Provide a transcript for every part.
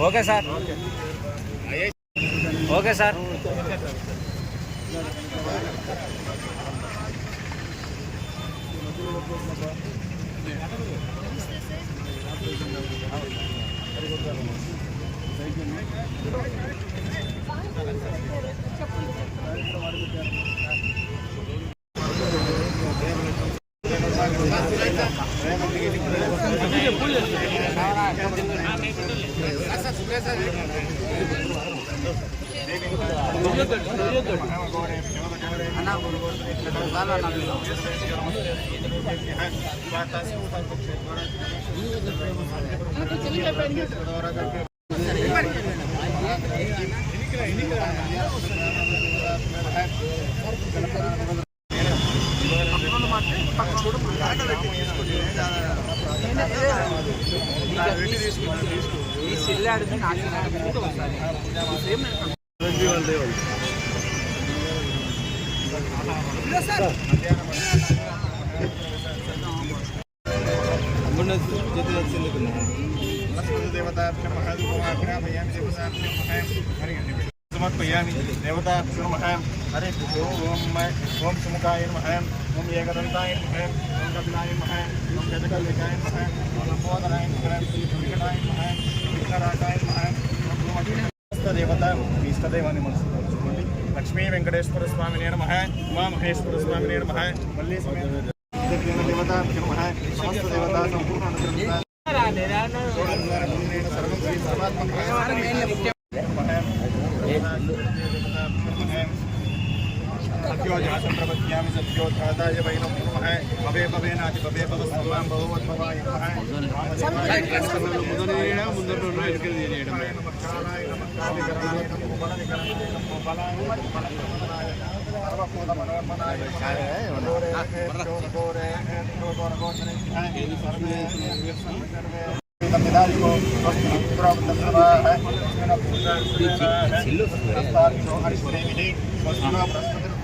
Okay sir, okay sir. समर्पयामि देवताभ्यो नमः। हरे ओम सुमुखाय नमः, ओम एकदन्ताय नमः, ओम कपिलाय नमः, ओम गजकल्लिकाय नमः, ओम लंबोदराय नमः, विकटाय नमः, विघ्नराजाय नमः। देवता इष्टदेवाన్ని మనసులో ఉంచుకోండి. లక్ష్మీ వెంకటేశ్వర స్వామినే నమః, ఉమా మహేశ్వర స్వామినే నమః, మల్లి సమేత దేవతాభ్యో నమః. సమస్త దేవతా సంపూర్ణ అనుగ్రహం సర్వం శ్రీ పరమాత్మనే संप्रपद्यामि सत्योद्धाताय वै नमो नमः। भवे भवेनाति भवे भवस्वां भववद्भवाय नमः।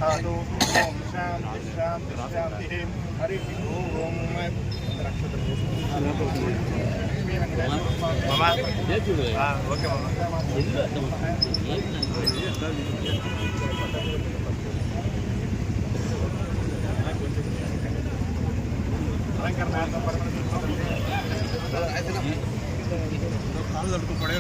ओम शांति शांति शांति। हरि ओम ओके पड़े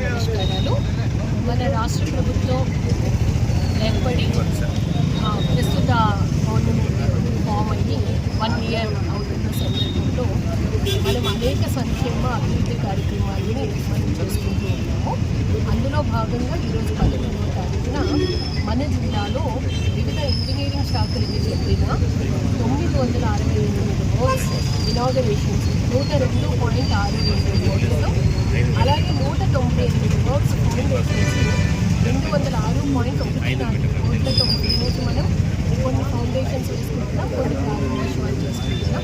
నమస్కారాలు. మన రాష్ట్ర ప్రభుత్వం ఏర్పడి ప్రస్తుత గవర్నమెంట్ ఫామ్ అయ్యి 1 year అవుతున్న సందర్భంలో మనం అనేక సంక్షేమ అభివృద్ధి కార్యక్రమాలని మనం చేసుకుంటూ ఉన్నాము. అందులో భాగంగా ఈరోజు 11వ తారీఖున మన జిల్లాలో వివిధ ఇంజనీరింగ్ శాఖలకి చెందిన 968 వర్క్స్ ఇనాగరేషన్స్ 102.62 కోట్లతో, అలాగే 198 వర్క్స్ ఫౌండేషన్స్ 206.14 కోట్లతో ఈరోజు మనం కొన్ని ఫౌండేషన్స్ వేసుకుంటున్నాం, కొన్ని ప్రారంభోత్సవాలు చేసుకుంటున్నాం.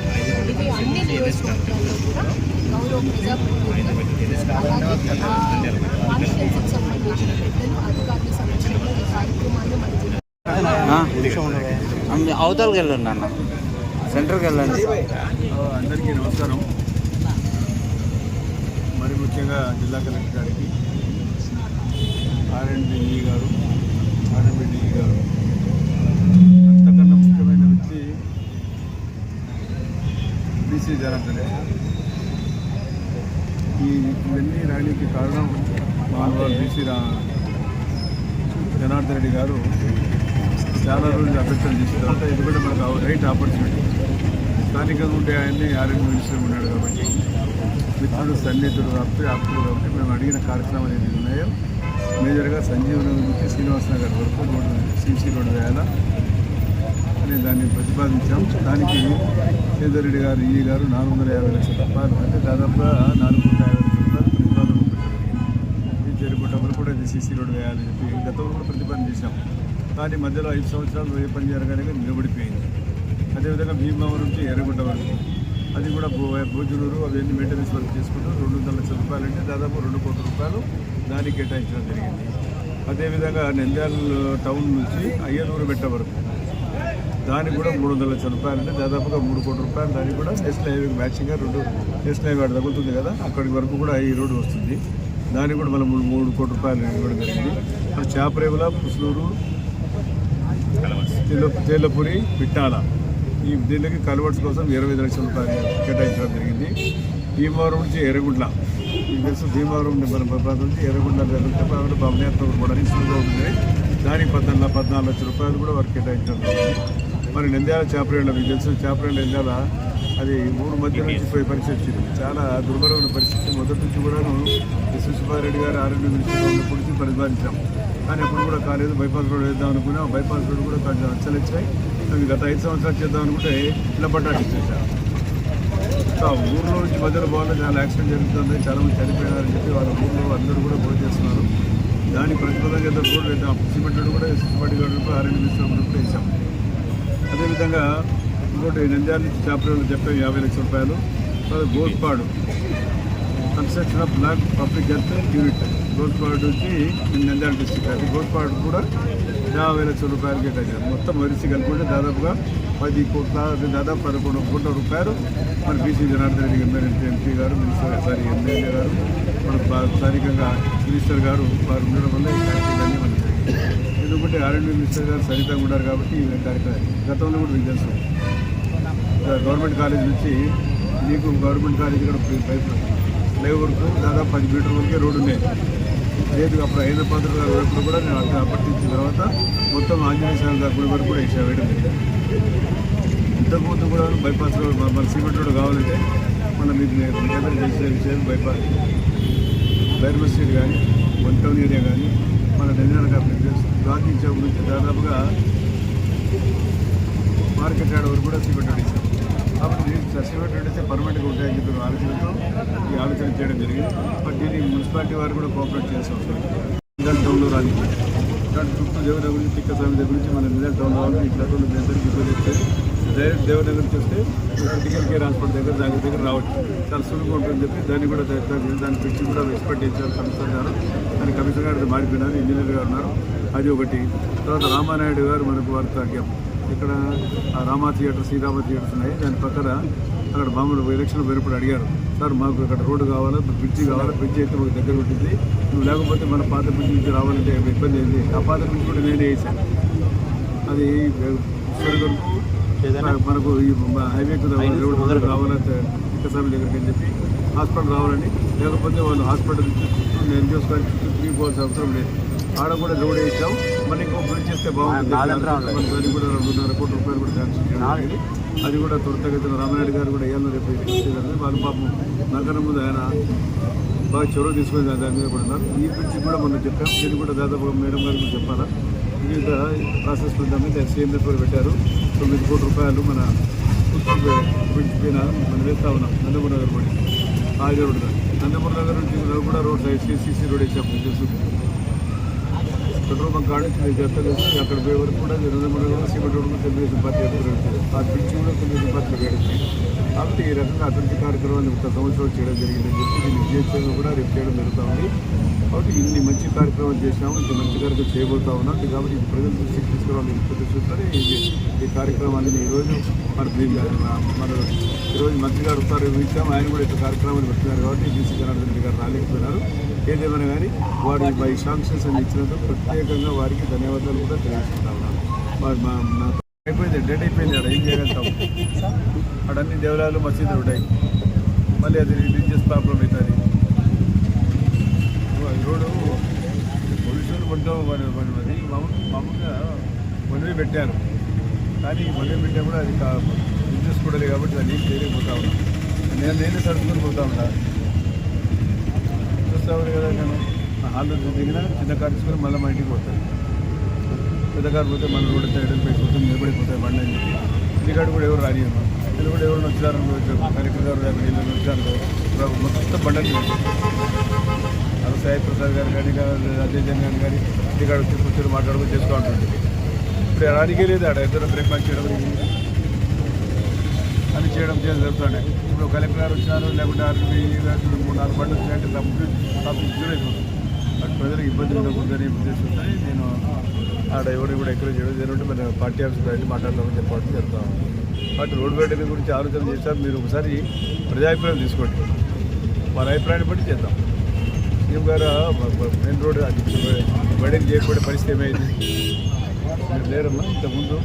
ఇది అన్ని నియోజకవర్గాల్లో కూడా గౌరవ ప్రజాప్రతినిధులు అలాగే కాన్స్టిట్యున్సీకి సంబంధించిన పెద్దలు అధికారుల సమక్షంలో ఈ కార్యక్రమాన్ని మనం అవతలకి వెళ్ళండి అన్న, సెంటర్కి వెళ్ళండి. అందరికీ నమస్కారం. మరి ముఖ్యంగా జిల్లా కలెక్టర్ గారికి, ఆర్ఎండ్బిఈ గారు, ఆర్ఎండ్బిఈ గారు, అంతకన్నా ముఖ్యమైన వ్యక్తి బీసీ జనార్దన్. ఇవన్నీ ర్యాలీకి కారణం మహానుభావులు బీసీ జనార్దన్ రెడ్డి గారు చాలా రోజులు అభ్యర్థన చేసిన తర్వాత ఇది కూడా మనకు రైట్ ఆపర్చునిటీ. స్థానికంగా ఉండే ఆయన్ని ఆర్ఎండ్ మినిస్టర్ ఉన్నాడు కాబట్టి మిత్రుడు సన్నిహితుడు ఆప్తులు కాబట్టి మేము అడిగిన కార్యక్రమాలు ఏది ఉన్నాయో మేజర్గా సంజీవనగర్ నుంచి శ్రీనివాస నగర్ వరకు రోడ్డు సీసీ రోడ్డు వేయాలా అని దాన్ని ప్రతిపాదించాం. దానికి సేదరెడ్డి గారు ఈ గారు 450 లక్షల రూపాయలు అంటే దాదాపుగా 450 రూపాయలు ప్రతిపాదన ఈ చెరుపుట వరకు కూడా ఇది సీసీ రోడ్డు వేయాలని చెప్పి గతంలో కూడా ప్రతిపాదన చేశాం. కానీ మధ్యలో 5 సంవత్సరాలు ఏ పని జరగానే నిలబడిపోయింది. అదేవిధంగా భీమవరం నుంచి ఎర్రగుంట వరకు అది కూడా భోజనూరు అవన్నీ మెయింటెనెన్స్ వర్క్ చేసుకుంటూ 200 లక్షల రూపాయలు అంటే దాదాపు 2 కోట్ల రూపాయలు దానికి కేటాయించడం జరిగింది. అదేవిధంగా నంద్యాల టౌన్ నుంచి అయ్యనూరు బెట్ట వరకు దానికి కూడా 300 లక్షల రూపాయలు అంటే దాదాపుగా 3 కోట్ల రూపాయలు. దానికి కూడా నేషనల్ హైవే మ్యాచింగ్గా 2 నేషనల్ హైవే తగులుతుంది కదా, అక్కడి వరకు కూడా ఈ రోడ్డు వస్తుంది. దానికి కూడా మనం 3 కోట్ల రూపాయలు ఇవ్వడం జరిగింది. మరి చేపరేవుల పుసలూరు తేలపూరి పిట్టాల ఈ దీనికి కన్వర్ట్స్ కోసం 25 లక్షల రూపాయలు కేటాయించడం జరిగింది. భీమవరం నుంచి ఎర్రగుంట్ల ఈ తెలుసు భీమవరం ప్రాంతం నుంచి ఎర్రగుంట్ల వెళ్తే భవనాత్మక కూడా సులువుగా ఉంది. దానికి 14 లక్షల రూపాయలు కూడా వారికి కేటాయించడం జరిగింది. మరి నంద్యాల చేపరేళ్ళ మీకు తెలుసు చేపరేళ్ళ నంద్యాల అది 3 మధ్య నుంచి పోయి పరిస్థితి వచ్చింది. చాలా దుర్భరమైన పరిస్థితి. మొదటి నుంచి కూడాను సుబ్బారెడ్డి గారు ఆరోగ్య మినిస్టర్ ఉన్నప్పటి నుంచి పరిపాలించాం. కానీ అప్పుడు కూడా కాలేదు. బైపాస్ రోడ్ వేద్దాం అనుకున్నాం. బైపాస్ రోడ్ కూడా కొంచెం నచ్చలు వచ్చాయి. అవి గత 5 సంవత్సరాలు చేద్దాం అనుకుంటే ఇలా పట్టాటి ఇచ్చేసారు. ఊర్లో నుంచి మధ్యలో బాగా చాలా యాక్సిడెంట్ జరుగుతుంది, చాలామంది చనిపోయినారని చెప్పి వాళ్ళ ఊర్లో అందరూ కూడా పోయి చేస్తున్నారు. దానికి ప్రతిపదంగా రోడ్డు వేద్దాం. సిమెంట్ రోడ్డు కూడా సుబ్బారెడ్డి గారు ఆరోగ్య మినిస్టర్ ఉన్నప్పుడు వేసాం. అదేవిధంగా ఇంకోటి నంద్యాల నుంచి చేపలు చెప్పే 50 లక్షల రూపాయలు. Gospadu construction of black public health unit Gospadu నుంచి నంద్యాల డిస్ట్రిక్ట్ అది గోస్పాడు కూడా 50 లక్షల రూపాయలు కేటాయించారు. మొత్తం వరిసి కలుపుకుంటే దాదాపుగా 10 కోట్ల దాదాపు 11 కోట్ల రూపాయలు మన బీసీ జనార్దన్ రెడ్డి ఎంపీ గారు మినిస్టర్ ఎమ్మెల్యే గారు మన స్థానికంగా మినిస్టర్ గారు వారు ఉండడం వల్ల ఈ కార్యక్రమాన్ని మనకి ఎందుకంటే ఆర్ఎండ్బీ మినిస్టర్ గారు సరితంగా ఉన్నారు కాబట్టి ఈ కార్యక్రమం గతంలో కూడా మీకు తెలుసు గవర్నమెంట్ కాలేజ్ నుంచి మీకు గవర్నమెంట్ కాలేజ్ కూడా ఫ్లైఓవర్ వరకు దాదాపు 10 మీటర్ల వరకే రోడ్డు ఉన్నాయి. లేదు అప్పుడు 5 గారు వరకు కూడా నేను అక్కడ అప్పటించిన తర్వాత మొత్తం ఆంజనేయ స్వామి గుడి వరకు కూడా వేయడం జరిగింది. ఇంతకుముందు కూడా బైపాస్ రోడ్ మన సిమెంట్ రోడ్ కావాలంటే మన మీకు చేసే విషయం బైపాస్ బైర్మ స్ట్రీట్ కానీ 1 టౌన్ ఏరియా కానీ మన నంద్యాల గాంధీ చౌక్ నుంచి దాదాపుగా మార్కెట్ యార్డ్ వరకు కూడా సిమెంట్ రోడ్ ఇచ్చాం. కాబట్టి సిమెంట్ రోడ్ అయితే పర్మనెంట్గా ఉంటాయని చెప్పి ఆలోచనతో ఈ ఆలోచన చేయడం జరిగింది. బట్ దీన్ని మున్సిపాలిటీ వారు కూడా కోఆపరేట్ చేయాల్సి వస్తుంది. నంద్యాల టౌన్లో రానికి దాని చుట్టూ దేవనగర్ గురించి తిక్కస్వామి దగ్గర నుంచి మన నంద్యాల టౌన్లో వాళ్ళకి ఇట్లా డైరెక్ట్ దేవనగర్ నుంచి వస్తే క్రిటికల్ కేర్ హాస్పిటల్ దగ్గర రావచ్చు. చాలా సులువుగా ఉంటుందని చెప్పి దాన్ని కూడా దాని పిచ్చి కూడా ఎక్స్పెక్ట్ చేశారు కమిషనర్ గారు. దాని కమిషనర్ గారు మారిపోయినారు, ఇంజనీర్ గారు ఉన్నారు. అది ఒకటి. తర్వాత రామానాయుడు గారు మనకు వార్త ఇక్కడ రామా థియేటర్ శ్రీరామ థియేటర్స్ ఉన్నాయి. దాని పక్కన అక్కడ మామూలు ఎలక్షన్ పోయినప్పుడు అడిగారు, సార్ మాకు ఇక్కడ రోడ్డు కావాలా, బ్రిడ్జి కావాలా, బ్రిడ్జి అయితే మాకు దగ్గర ఉంటుంది, నువ్వు లేకపోతే మన పాత బ్రిడ్జి నుంచి రావాలంటే ఇబ్బంది అయింది. ఆ పాత బ్రిడ్జి కూడా నేనే వేసాను. అది మనకు ఈ హైవేకు రోడ్డు రావాలంటే తిక్కస్వామి దగ్గరికి అని చెప్పి హాస్పిటల్ రావాలని, లేకపోతే వాళ్ళు హాస్పిటల్ చుట్టూ నేను చూసుకోవాలి చుట్టూ తిరిగిపోవాల్సిన అవసరం లేదు. ఆడ కూడా రోడ్ వేసాం. మళ్ళీ ఇంకో బ్రిడ్జ్ చేస్తే బాగుంటుంది. దానికి కూడా 2.5 కోట్ల రూపాయలు కూడా శాంక్షన్ చేయడం. అది కూడా త్వరితగతిన రామారెడ్డి గారు కూడా ఏమన్నా రేపు ఇచ్చేదాన్ని వాళ్ళు పాపం నగరం ముందు ఆయన బాగా చొరవ తీసుకొని దాని మీద కూడా ఉన్నారు. ఈ బ్రిడ్జ్ కూడా మనం చెప్పాం. దీన్ని కూడా దాదాపుగా మేడం గారు కూడా చెప్పాలా. ఇది ప్రాసెస్ మీద సీఎంఎస్ కూడా పెట్టారు. 9 కోట్ల రూపాయలు మన బ్రిడ్జ్ పైన మనం వేస్తూ ఉన్నాం. నందమూరి నగర్ కూడా ఆగే రోడ్డు నందమూరి నగర్ నుంచి కూడా రోడ్ సీసీ రోడ్ వేసాం. పెట్రోల్ బంక్ కాడ నుంచి అక్కడ పోయే వరకు కూడా నందమూరి నగర్ సిమెంట్ రోడ్ కూడా తెలుగుదేశం పార్టీ అభివృద్ధి ఆ బ్రిడ్జ్ కూడా తెలుగుదేశం పార్టీలో వేడింది. కాబట్టి ఈ రకంగా అభివృద్ధి కార్యక్రమాన్ని 1 సంవత్సరం చేయడం జరిగిందని చెప్పి దీన్ని విజయోత్సవంగా కూడా రేపు చేయడం జరుగుతూ ఉంది. కాబట్టి ఇన్ని మంచి కార్యక్రమాలు చేసినాము, ఇంత మంచి కార్యక్రమం చేయబోతా ఉన్నాం. కాబట్టి ఇది ప్రజల దృష్టికి తీసుకురావాలని ఉద్దేశంతోనే ఈ కార్యక్రమాన్ని ఈరోజు మన ఈరోజు మంత్రి గారు వస్తారు ఇచ్చాము. ఆయన కూడా ఇంత కార్యక్రమాన్ని పెట్టినారు కాబట్టి బీసీ జనార్దన్ రెడ్డి గారు రాలేకపోయినారు. ఏదేమైనా కానీ వారు బై శాంక్షన్స్ అని ఇచ్చినందుకు ప్రత్యేకంగా వారికి ధన్యవాదాలు కూడా తెలియజేసుకుంటా ఉన్నాను. అయిపోయింది, డేట్ అయిపోయింది. అక్కడ ఏం చేయగలుగుతాం? అక్కడ అన్ని దేవాలయాలు మసీదులు ఉంటాయి. మళ్ళీ అది రిలీజియస్ ప్రాబ్లం అవుతుంది. రోడ్డు పొల్యూషన్ కొంటాం అది మామూలుగా మనమే పెట్టారు. కానీ మనమే పెట్టా కూడా అది బిజినెస్ కూడా లేదు కాబట్టి అది ఏం చేయలేకపోతా ఉన్నాం. నేనే సరుకుని పోతా ఉన్నా. వస్తాను కదా నేను హాల్లో దిగిన చిన్న కారు తీసుకొని మళ్ళీ మా ఇంటికి పోతాను. పెద్ద కారు పోతే మళ్ళీ రోడ్డు సైడ్ పోయిపోతే నిలబడిపోతాయి బండి అని చెప్పి ఇంటికాడు కూడా ఎవరు రానియను. ఇది కూడా ఎవరు వచ్చారు కలెక్టర్ గారు దగ్గర వీళ్ళు వచ్చారు మొత్తం బండని అది సాయి ప్రసాద్ గారు కానీ అజయ్ జన్ గారు కానీ ఇంటికాడ వచ్చి కూర్చొని మాట్లాడుకొని చేస్తూ ఉంటుంది. ఇప్పుడు రానికే లేదు ఆడ ఇద్దరు బ్రేక్ఫాస్ట్ చేయడం అని చేయడం జరుగుతున్నాయి. ఇప్పుడు కలెక్టర్ గారు వచ్చినారు లేకుంటే ఆర్మీ 3-4 బండ్లు వచ్చినట్టు అయిపోతుంది. బట్ ప్రజలకు ఇబ్బందులు ఉండకూడదని ఉద్దేశంతో నేను ఆడ ఎవరు కూడా ఎంకరేజ్ చేయడం జరుగుతుంటే మన పార్టీ ఆఫీస్లో వెళ్ళి మాట్లాడదామని చెప్పడం జరుగుతాం. బట్ రోడ్డు వేటల గురించి ఆలోచన చేశారు. మీరు ఒకసారి ప్రజాభిప్రాయం తీసుకోండి, మన అభిప్రాయాన్ని బట్టి చేద్దాం. సీఎం గారు మెయిన్ రోడ్ వెడలింగ్ చేయకపోయే పరిస్థితి ఏమైంది? మీరు లేరమ్మా. ఇంతకుముందు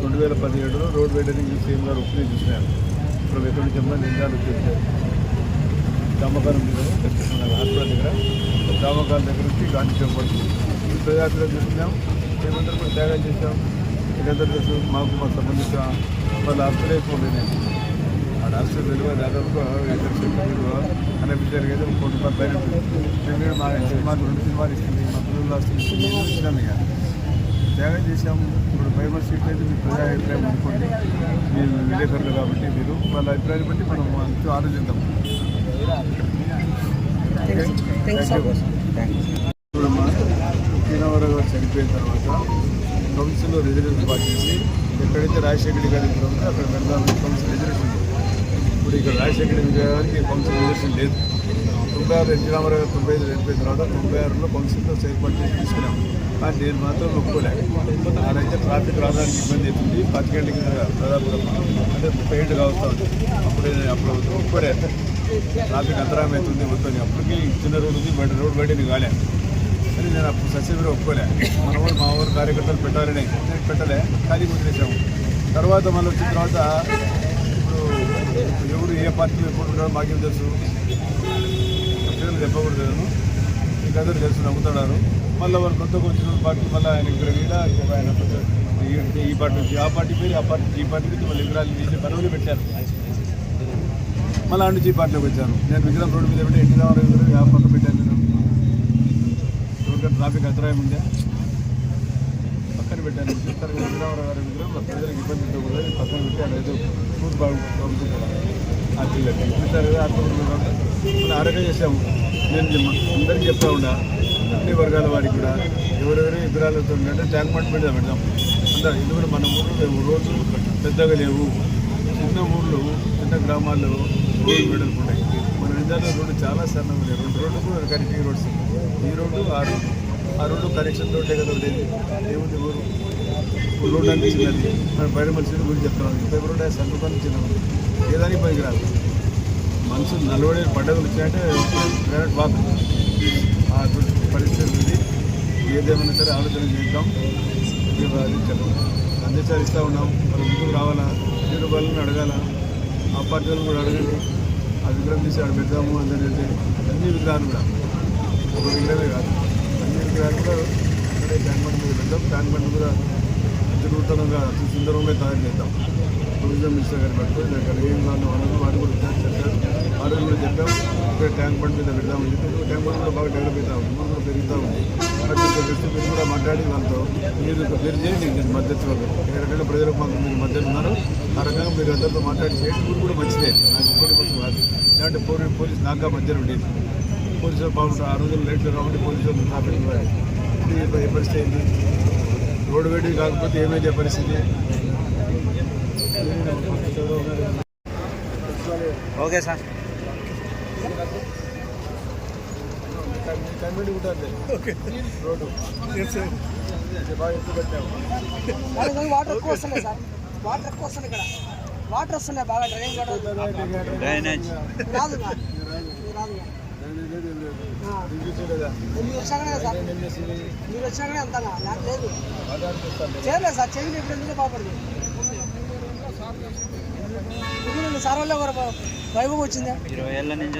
2017లో రోడ్ వెడలింగ్ సీఎం గారు ఒప్పుని చూసినారు. ఇప్పుడు ఎక్కడి నుంచి అమ్మా నిందాలు వచ్చేసారు. దామకాలం హాస్పిటల్ దగ్గర దామకాల దగ్గర నుంచి గాంధీ టెంపుల్ ప్రజాభిప్రాయం తీసుకున్నాం. మేమందరూ కూడా త్యాగం చేశాం. ఇదందరూ తెలుసు. మాకు సంబంధించిన వాళ్ళ హాస్పిటల్ అయిపోలేదు. ఆ హాస్పిటల్ విలువ దాదాపుగా 2 లక్షల విలువ అనిపించారు కదా. 1 కోటి రూపాయలు పైన మేము మా సినిమాలు 2 సినిమాలు ఇస్తుంది, మా పిల్లలు వస్తుంది ఇచ్చినాము. ఇక త్యాగం చేశాము. ఇప్పుడు 5 సీట్లు అయితే మీ ప్రజా అభిప్రాయం అనుకోండి. మీరు విలేకరులు కాబట్టి మీరు వాళ్ళ అభిప్రాయాన్ని బట్టి మనం అంతా ఆలోచిద్దాం. శ్రీరామరావు గారు చనిపోయిన తర్వాత కౌన్సిల్లో రిజర్వేషన్ పాటించి ఎక్కడైతే రాజశేఖర రెడ్డి గారి ఉందో అక్కడ వెళ్దామని కౌన్సిల్ రిజర్వేషన్ ఉంది. ఇప్పుడు ఇక్కడ రాజశేఖర రెడ్డి గారికి కౌన్సిల్ రిజర్వేషన్ లేదు. 96 ఎన్టీ రామారావు గారు 95 చనిపోయిన తర్వాత 96లో కౌన్సిల్లో ఏర్పాటు చేసి తీసుకున్నాం. కానీ నేను మాత్రం ఒప్పుకోలేదు. అదైతే ట్రాఫిక్ రావడానికి ఇబ్బంది అవుతుంది. 10 గంటలకి దాదాపు అంటే 30 ఏళ్ళు కావస్తూ ఉంది. అప్పుడు ఒప్పుకోలేదు. ట్రాఫిక్ అంతరాయం అవుతుంది వద్దని. అప్పటికి చిన్న రోడ్డు ఉంది, రోడ్డు బయటని కాలే అని నేను అప్పుడు సస్యవీరం ఒప్పుకోలే. మా ఊరు కార్యకర్తలు పెట్టాలని నేను పెట్టలే, ఖాళీ వదిలేసాము. తర్వాత మళ్ళీ వచ్చిన తర్వాత ఇప్పుడు ఎవరు ఏ పార్టీలో ఎప్పుడు ఉంటారో మాకేం తెలుసు, పేర్లు చెప్పకూడదు. మీకు అందరూ తెలుసు, నమ్ముతున్నారు. మళ్ళీ వాళ్ళు కొత్తగా వచ్చిన పార్టీ మళ్ళీ ఆయన ఆయన ఈ పార్టీ నుంచి ఆ పార్టీ పేరు, ఆ పార్టీ ఈ పార్టీ నుంచి మళ్ళీ విగ్రహాలు తీసి పనులు పెట్టారు. మళ్ళీ ఆ నుంచి ఈ పార్టీలోకి వచ్చాను. నేను విగ్రహం రోడ్డు మీద పెట్టి ఎన్టీ రామారావు విగ్రహం ఆ పక్క పెట్టాను. నేను ట్రాఫిక్ అంతరాయం ఉండే పక్కన పెట్టాను. చెప్తారు ఎన్టీ రామారావు గారి విగ్రహం ప్రజలకు ఇబ్బంది ఉండకూడదు పక్కన పెట్టి అక్కడ ఏదో ఫుడ్ బాగుంటుంది ఆ పిల్లలకి ఇప్పిస్తారు కదా. అర్థం ఆరోగ్యం చేసాము. నేను అందరికీ చెప్తా ఉండా, అన్ని వర్గాల వారికి కూడా ఎవరెవరు విగ్రహాలతో ఉంటే ట్యాంక్ బండ్ మీద పెడదాం అంటారు. ఎందుకంటే మన ఊళ్ళో రోజు పెద్దగా లేవు, చిన్న ఊళ్ళు చిన్న గ్రామాల్లో రోడ్లు వెడల్పున్నాయి. మన నిజాల్లో రోడ్డు చాలా సన్నగా ఉన్నాయి. 2 రోడ్లు కూడా కనెక్టింగ్ రోడ్స్. ఈ రోడ్డు ఆ రోడ్డు కనెక్షన్ రోడ్డే కదా ఉండేది. ఏముంది ఊరు రోడ్డు అంటే చిన్నది. మనం బయట మనుషుల గురించి చెప్తున్నాం. ఇంత రోడ్డు సంతకాలు చిన్నది, ఏదానికి పనికి రాదు. మనుషులు నలవడే పండుగలు వచ్చాయంటే గ్రానైట్ వాక్ ఆ పరిస్థితి ఉంది. ఏదేమైనా సరే ఆలోచన చేద్దాం. అందేశాలు ఇస్తూ ఉన్నాం. మనం ముందుకు రావాలా, ఎన్ని వాళ్ళని అడగాల, ఆ పార్టీలను కూడా అడగండి. ఆ విగ్రహం తీసి ఆడ పెడదాము అందరికీ. అన్ని విగ్రహాలు కూడా ఒక విగ్రహమే కాదు, అన్ని విగ్రహాలు కూడా ఇక్కడే ట్యాంక్ బండ్ మీద పెడదాం. ట్యాంక్ బండ్ కూడా నూతనంగా సుందరంగా తయారు చేద్దాం. టూరిజం మినిస్టర్ గారు పట్టుకొని అక్కడ ఏం కావాలో వాళ్ళు కూడా చెప్పారు. వారు కూడా చెప్పాం ఇక్కడ ట్యాంక్ బండ్ మీద పెడదామని చెప్పి. ట్యాంక్ బండ్ కూడా బాగా డెవలప్ అవుతా ఉంది, కూడా పెరుగుతూ ఉంది. బట్టి మీరు కూడా మాట్లాడి వాళ్ళతో మీరు చేయండి. నేను మద్దతు వాళ్ళు ఏ రకంగా ప్రజలకు మాకు మీరు మద్దతు ఉన్నారు, ఆ రకంగా మీరు అందరితో మాట్లాడి చేయడం కూడా మంచిదే. నాకు ఇంకోటి కోసం కాదు. లేదంటే పోలీసు నాకా మధ్యలో ఉండేది. పోలీసులు బాగుంటారు. ఆ రోజులు లేట్లు కాబట్టి పోలీసులు ట్రాఫిక్ ఏ పరిస్థితి అయింది. రోడ్డు వేడి కాకపోతే ఏమైతే పరిస్థితి. Okay sir. కన్వీనియంట్ ఉంటుంది రోడ్డు బాగా ఎక్కువ పెట్టాము. వాటర్ ఎక్కువ వస్తున్నాయి సార్, వాటర్ ఎక్కువ వస్తున్నాయి. ఇక్కడ వాటర్ వస్తున్నాయి బాగా. డ్రైనేజ్ రాదు మీరు వచ్చినాకనే అంతా నాకు లేదు, చేయలేదు సార్. చేయండి ఇప్పుడు ఎందుకు బాగుపడదు. ఇప్పుడు సార్ వల్ల వైభవం వచ్చిందా 20 ఏళ్ళ నుంచి